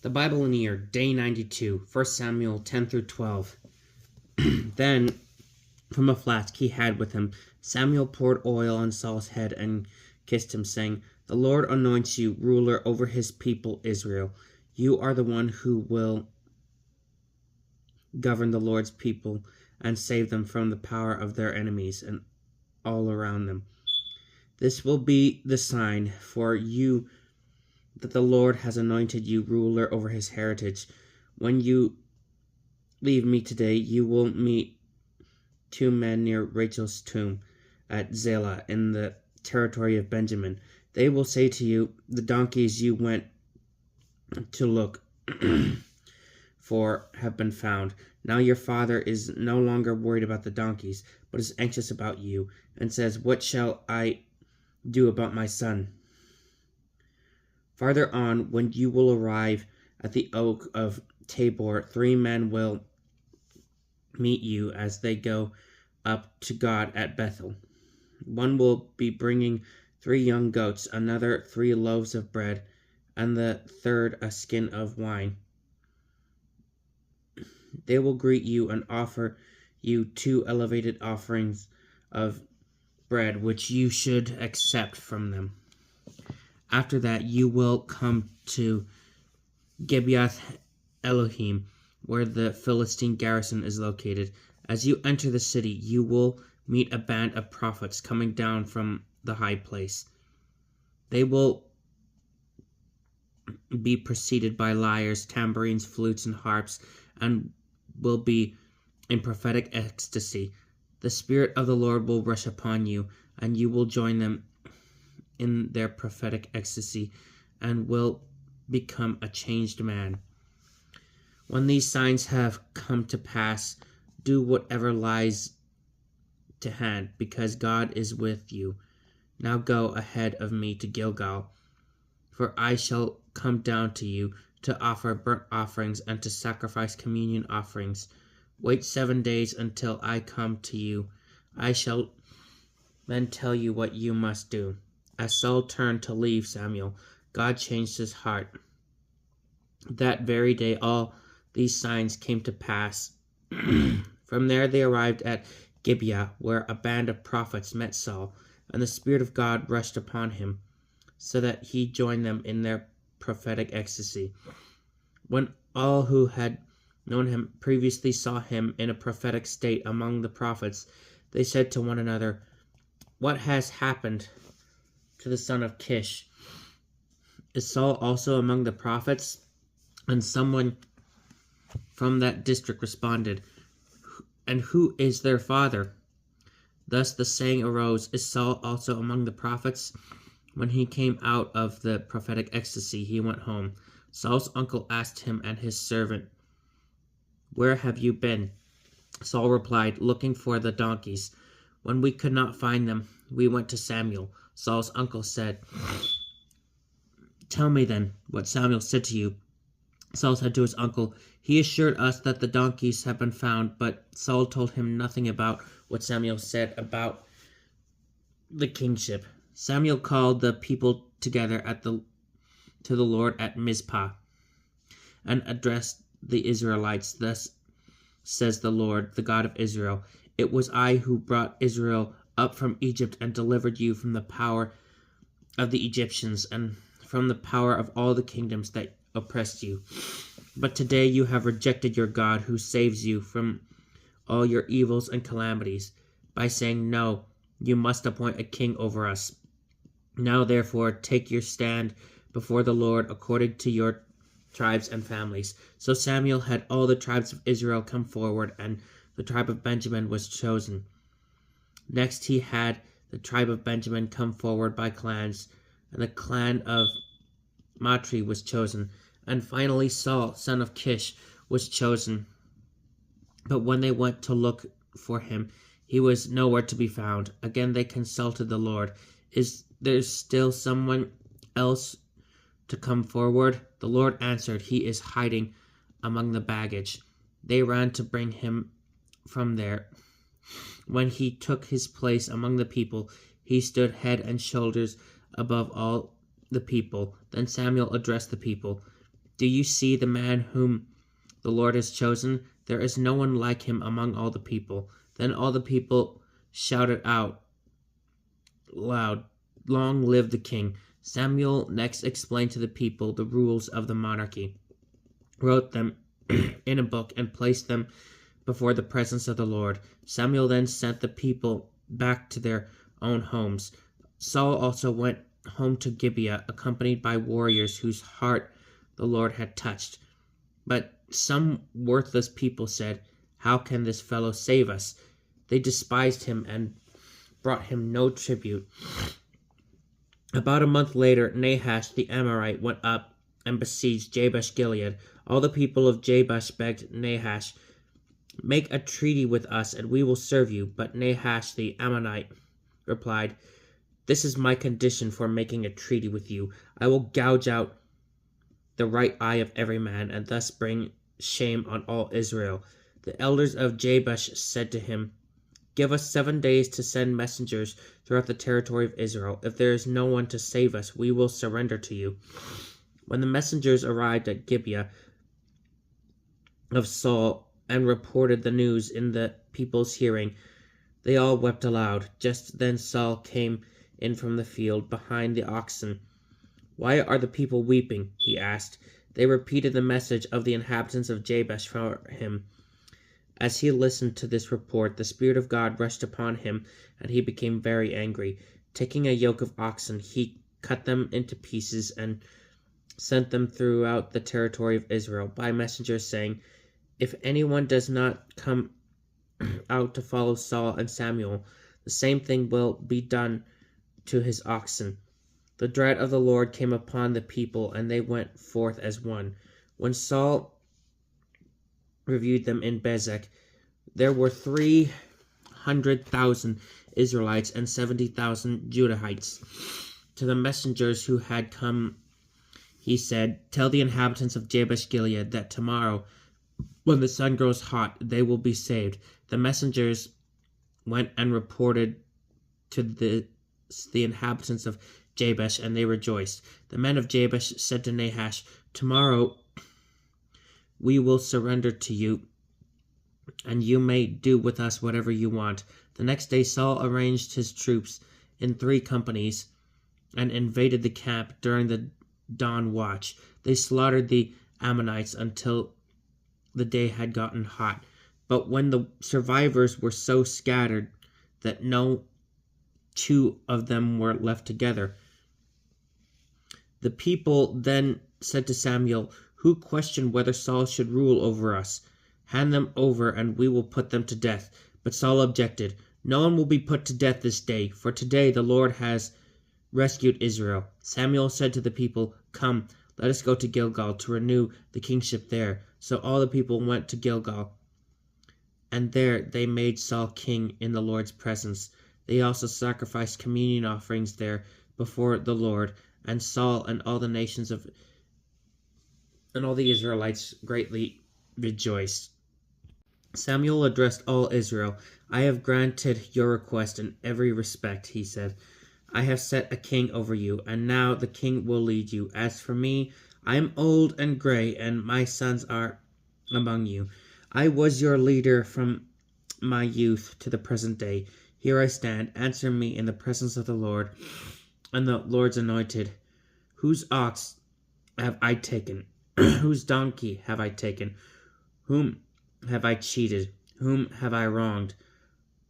The Bible in a Year, Day 92, 1 Samuel 10 through 12. Then, from a flask he had with him, Samuel poured oil on Saul's head and kissed him, saying, "The Lord anoints you ruler over his people Israel. You are the one who will govern the Lord's people and save them from the power of their enemies and all around them. This will be the sign for you that the Lord has anointed you ruler over his heritage. When you leave me today, you will meet two men near Rachel's tomb at Zelah in the territory of Benjamin. They will say to you, 'The donkeys you went to look for have been found.' Now your father is no longer worried about the donkeys, but is anxious about you, and says, 'What shall I do about my son?' Farther on, when you will arrive at the oak of Tabor, 3 men will meet you as they go up to God at Bethel. One will be bringing 3 young goats, another 3 loaves of bread, and the third a skin of wine. They will greet you and offer you 2 elevated offerings of bread, which you should accept from them. After that, you will come to Gibeath Elohim, where the Philistine garrison is located. As you enter the city, you will meet a band of prophets coming down from the high place. They will be preceded by lyres, tambourines, flutes, and harps, and will be in prophetic ecstasy. The Spirit of the Lord will rush upon you, and you will join them in their prophetic ecstasy and will become a changed man. When these signs have come to pass, do whatever lies to hand, because God is with you. Now go ahead of me to Gilgal, for I shall come down to you to offer burnt offerings and to sacrifice communion offerings. Wait 7 days until I come to you. I shall then tell you what you must do." As Saul turned to leave Samuel, God changed his heart. That very day all these signs came to pass. From there they arrived at Gibeah, where a band of prophets met Saul, and the Spirit of God rushed upon him, so that he joined them in their prophetic ecstasy. When all who had known him previously saw him in a prophetic state among the prophets, they said to one another, "What has happened to the son of Kish? Is Saul also among the prophets?" And someone from that district responded, "And who is their father?" Thus the saying arose, "Is Saul also among the prophets?" When he came out of the prophetic ecstasy, he went home. Saul's uncle asked him and his servant, "Where have you been?" Saul replied, "Looking for the donkeys. When we could not find them, we went to Samuel." Saul's uncle said, "Tell me then what Samuel said to you." Saul said to his uncle, "He assured us that the donkeys have been found," but Saul told him nothing about what Samuel said about the kingship. Samuel called the people together to the Lord at Mizpah and addressed the Israelites. "Thus says the Lord, the God of Israel, it was I who brought Israel up from Egypt and delivered you from the power of the Egyptians and from the power of all the kingdoms that oppressed you. But today you have rejected your God who saves you from all your evils and calamities by saying, 'No, you must appoint a king over us.' Now therefore take your stand before the Lord according to your tribes and families." So Samuel had all the tribes of Israel come forward, and the tribe of Benjamin was chosen. Next he had the tribe of Benjamin come forward by clans, and the clan of Matri was chosen. And finally Saul, son of Kish, was chosen. But when they went to look for him, he was nowhere to be found. Again they consulted the Lord. "Is there still someone else to come forward?" The Lord answered, "He is hiding among the baggage." They ran to bring him from there. When he took his place among the people, he stood head and shoulders above all the people. Then Samuel addressed the people. Do you see the man whom the Lord has chosen? There is no one like him among all the people." Then all the people shouted out loud, "Long live the king!" Samuel next explained to the people the rules of the monarchy, wrote them in a book, and placed them before the presence of the Lord. Samuel then sent the people back to their own homes. Saul also went home to Gibeah, accompanied by warriors whose heart the Lord had touched. But some worthless people said, "How can this fellow save us?" They despised him and brought him no tribute. About a month later, Nahash the Amorite went up and besieged Jabesh Gilead. All the people of Jabesh begged Nahash, "Make a treaty with us, and we will serve you." But Nahash the Ammonite replied, "This is my condition for making a treaty with you. I will gouge out the right eye of every man, and thus bring shame on all Israel." The elders of Jabesh said to him, "Give us 7 days to send messengers throughout the territory of Israel. If there is no one to save us, we will surrender to you." When the messengers arrived at Gibeah of Saul and reported the news in the people's hearing, they all wept aloud. Just then Saul came in from the field behind the oxen. "Why are the people weeping?" he asked. They repeated the message of the inhabitants of Jabesh for him. As he listened to this report, the Spirit of God rushed upon him, and he became very angry. Taking a yoke of oxen, he cut them into pieces and sent them throughout the territory of Israel by messengers, saying, "If anyone does not come out to follow Saul and Samuel, the same thing will be done to his oxen." The dread of the Lord came upon the people, and they went forth as one. When Saul reviewed them in Bezek, there were 300,000 Israelites and 70,000 Judahites. To the messengers who had come, he said, "Tell the inhabitants of Jabesh Gilead that tomorrow, when the sun grows hot, they will be saved." The messengers went and reported to the inhabitants of Jabesh, and they rejoiced. The men of Jabesh said to Nahash, "Tomorrow we will surrender to you, and you may do with us whatever you want." The next day Saul arranged his troops in 3 companies and invaded the camp during the dawn watch. They slaughtered the Ammonites until the day had gotten hot. But when the survivors were so scattered that no 2 of them were left together, the people then said to Samuel, "Who questioned whether Saul should rule over us? Hand them over, and we will put them to death." But Saul objected, "No one will be put to death this day, for today the Lord has rescued Israel." Samuel said to the people, "Come, let us go to Gilgal to renew the kingship there." So all the people went to Gilgal, and there they made Saul king in the Lord's presence. They also sacrificed communion offerings there before the Lord, and Saul and all the Israelites greatly rejoiced. Samuel addressed all Israel. "I have granted your request in every respect," he said. "I have set a king over you, and now the king will lead you. As for me, I am old and gray, and my sons are among you. I was your leader from my youth to the present day. Here I stand. Answer me in the presence of the Lord and the Lord's anointed. Whose ox have I taken? Whose donkey have I taken? Whom have I cheated? Whom have I wronged?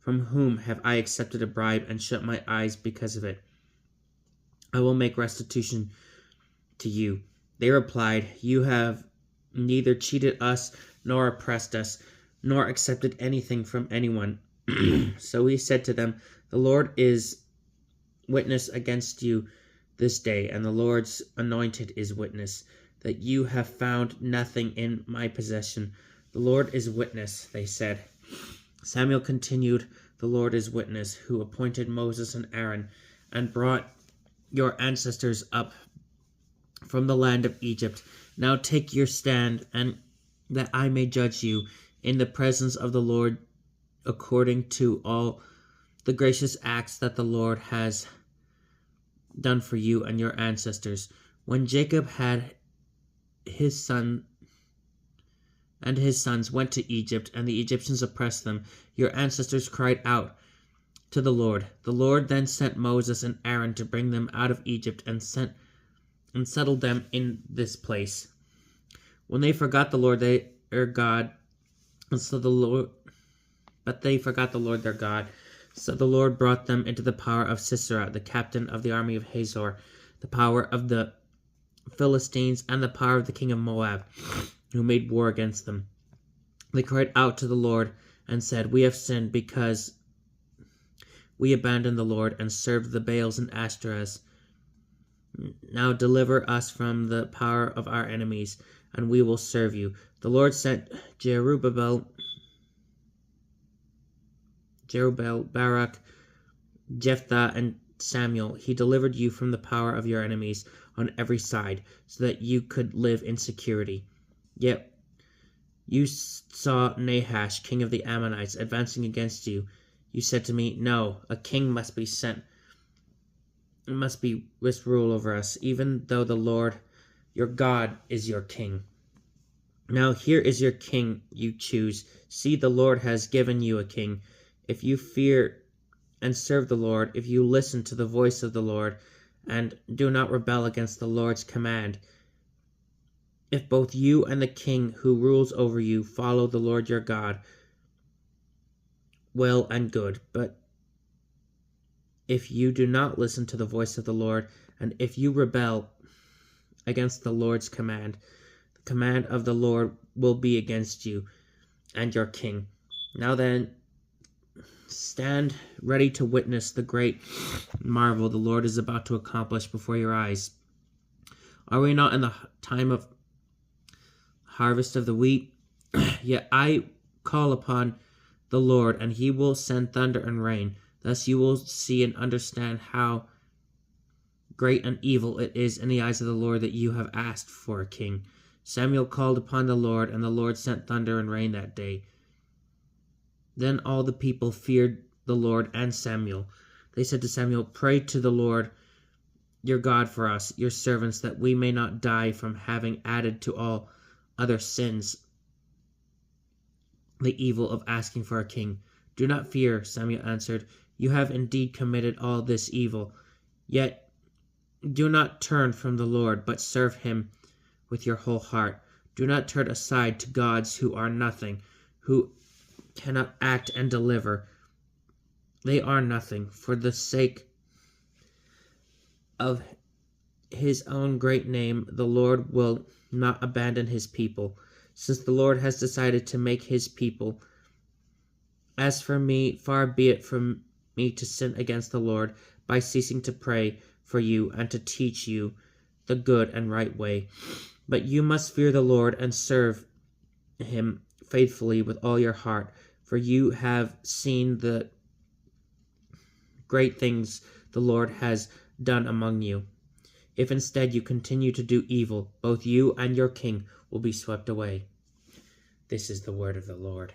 From whom have I accepted a bribe and shut my eyes because of it? I will make restitution to you." They replied, "You have neither cheated us nor oppressed us, nor accepted anything from anyone." So he said to them, "The Lord is witness against you this day, and the Lord's anointed is witness, that you have found nothing in my possession." "The Lord is witness," they said. Samuel continued, "The Lord is witness, who appointed Moses and Aaron, and brought your ancestors up from the land of Egypt. Now take your stand, and that I may judge you in the presence of the Lord according to all the gracious acts that the Lord has done for you and your ancestors." When Jacob had his son and his sons went to Egypt, and the Egyptians oppressed them. Your ancestors cried out to the Lord. The Lord then sent Moses and Aaron to bring them out of Egypt and settled them in this place. When they forgot the Lord their God, but they forgot the Lord their God. So the Lord brought them into the power of Sisera, the captain of the army of Hazor, the power of the Philistines, and the power of the king of Moab, who made war against them. They cried out to the Lord and said, "We have sinned because we abandoned the Lord and served the Baals and Ashtoreths. Now deliver us from the power of our enemies, and we will serve you." The Lord sent Jerubbaal, Barak, Jephthah, and Samuel. He delivered you from the power of your enemies on every side, so that you could live in security. Yet you saw Nahash, king of the Ammonites, advancing against you. You said to me, "No, a king must be sent, must rule over us, even though the Lord your God is your king. Now here is your king you choose. See, the Lord has given you a king. If you fear and serve the Lord, if you listen to the voice of the Lord, and do not rebel against the Lord's command, if both you and the king who rules over you follow the Lord your God, well and good. But if you do not listen to the voice of the Lord, and if you rebel against the Lord's command, the command of the Lord will be against you and your king. Now then, stand ready to witness the great marvel the Lord is about to accomplish before your eyes. Are we not in the time of harvest of the wheat? Yet I call upon the Lord, and he will send thunder and rain. Thus you will see and understand how great and evil it is in the eyes of the Lord that you have asked for a king. Samuel called upon the Lord, and the Lord sent thunder and rain that day. Then all the people feared the Lord and Samuel. They said to Samuel, "Pray to the Lord your God for us, your servants, that we may not die from having added to all other sins the evil of asking for a king." "Do not fear," Samuel answered. "You have indeed committed all this evil. Yet do not turn from the Lord, but serve him with your whole heart. Do not turn aside to gods who are nothing, who cannot act and deliver. They are nothing. For the sake of his own great name, the Lord will not abandon his people, since the Lord has decided to make his people. As for me, far be it from me to sin against the Lord by ceasing to pray for you and to teach you the good and right way. But you must fear the Lord and serve him faithfully with all your heart, for you have seen the great things the Lord has done among you. If instead you continue to do evil, both you and your king will be swept away." This is the word of the Lord.